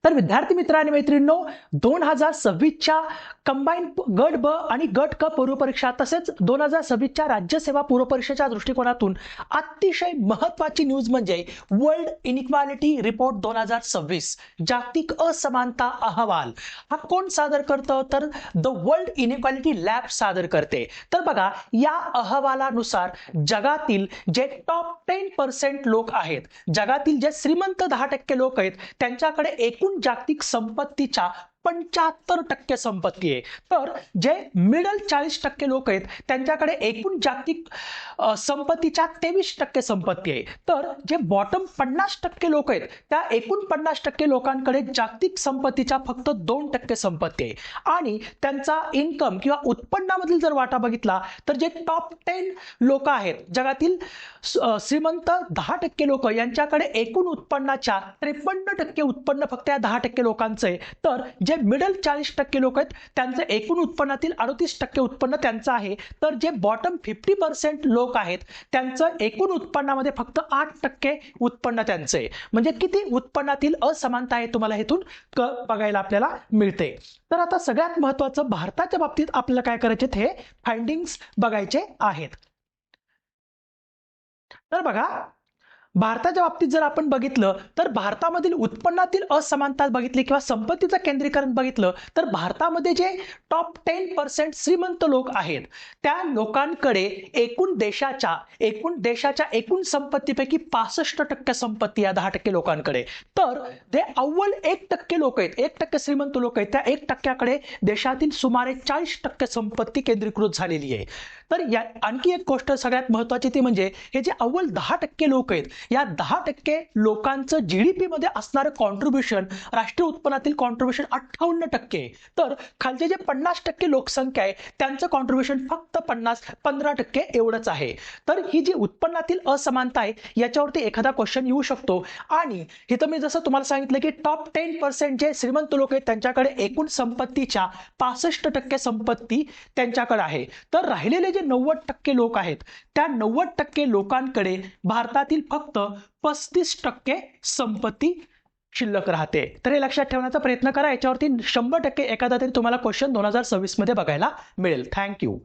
तर विद्यार्थी मित्र आणि मैत्रिणींनो, 2026च्या कंबाईन गट ब आणि गट क पूर्वपरीक्षा तसेच 2026च्या राज्यसेवा पूर्वपरीक्षेच्या दृष्टिकोनातून अतिशय महत्त्वाची न्यूज म्हणजे वर्ल्ड इनइक्वालिटी रिपोर्ट 2026 जागतिक असमानता अहवाल हा कोण सादर करतं तर द वर्ल्ड इनइक्वालिटी लॅब सादर करते। तर बघा, या अहवालानुसार जगातील जे टॉप 10% लोक आहेत, जगातील जे श्रीमंत 10% लोक आहेत, त्यांच्याकडे एकूण जागतिक संपत्तीच्या 75% संपत्ती आहे। तर जे मिडल 40% लोक आहेत, त्यांच्याकडे एकूण जागतिक संपत्तीच्या 23% संपत्ती आहे। तर जे बॉटम 50% लोक आहेत, त्या एकूण 50% लोकांकडे जागतिक संपत्तीच्या फक्त 2% संपत्ती आहे। आणि त्यांचा इन्कम किंवा उत्पन्नामधील जर वाटा बघितला तर जे टॉप 10 लोक आहेत, जगातील श्रीमंत 10% लोक, यांच्याकडे एकूण उत्पन्नाच्या 53% उत्पन्न फक्त या 10% लोकांचं आहे। तर जे मिडल 40% लोक आहेत, त्यांचे एकूण उत्पन्नातील 38% उत्पन्न त्यांचं आहे। तर जे बॉटम 50% लोक आहेत, त्यांचं एकूण उत्पन्नामध्ये फक्त 8% उत्पन्न त्यांचं आहे। म्हणजे किती उत्पन्नातील असमानता आहे तुम्हाला हेतून बघायला आपल्याला मिळते। तर आता सगळ्यात महत्त्वाचं, भारताच्या बाबतीत आपल्याला काय करायचे हे फाइंडिंग्स बघायचे आहेत। तर बघा, भारताच्या बाबतीत जर आपण बघितलं तर भारतामधील उत्पन्नातील असमानता बघितली किंवा संपत्तीचं केंद्रीकरण बघितलं तर भारतामध्ये जे टॉप 10% श्रीमंत लोक आहेत, त्या लोकांकडे एकूण देशाच्या एकूण संपत्तीपैकी 65% संपत्ती या 10% लोकांकडे। तर ते अव्वल 1% लोक आहेत, 1% श्रीमंत लोक आहेत, त्या 1%कडे देशातील सुमारे 40% संपत्ती केंद्रीकृत झालेली आहे। तर या आणखी एक गोष्ट सगळ्यात महत्त्वाची ती म्हणजे हे जे अव्वल 10% लोक आहेत, या 10% लोकांचं जीडीपी मध्ये असणारं कॉन्ट्रीब्युशन, राष्ट्रीय उत्पन्नातील कॉन्ट्रीब्युशन 58%। तर खालचे जे 50% लोकसंख्या आहे, त्यांचं कॉन्ट्रीब्युशन फक्त 15% एवढंच आहे। तर ही जी उत्पन्नातील असमानता आहे, याच्यावरती एखादा क्वेश्चन येऊ शकतो। आणि इथं मी जसं तुम्हाला सांगितलं की टॉप 10% जे श्रीमंत लोक आहेत, त्यांच्याकडे एकूण संपत्तीच्या 65% संपत्ती त्यांच्याकडे आहे। तर राहिलेले जे 90% लोक आहेत, त्या 90% लोकांकडे भारतातील फक्त 35% संपत्ती शिल्लक राहते। तर हे लक्षात ठेवण्याचा प्रयत्न करा, याच्यावरती 100% एखादा तरी तुम्हाला क्वेश्चन 2026 मध्ये बघायला मिळेल। थँक्यू।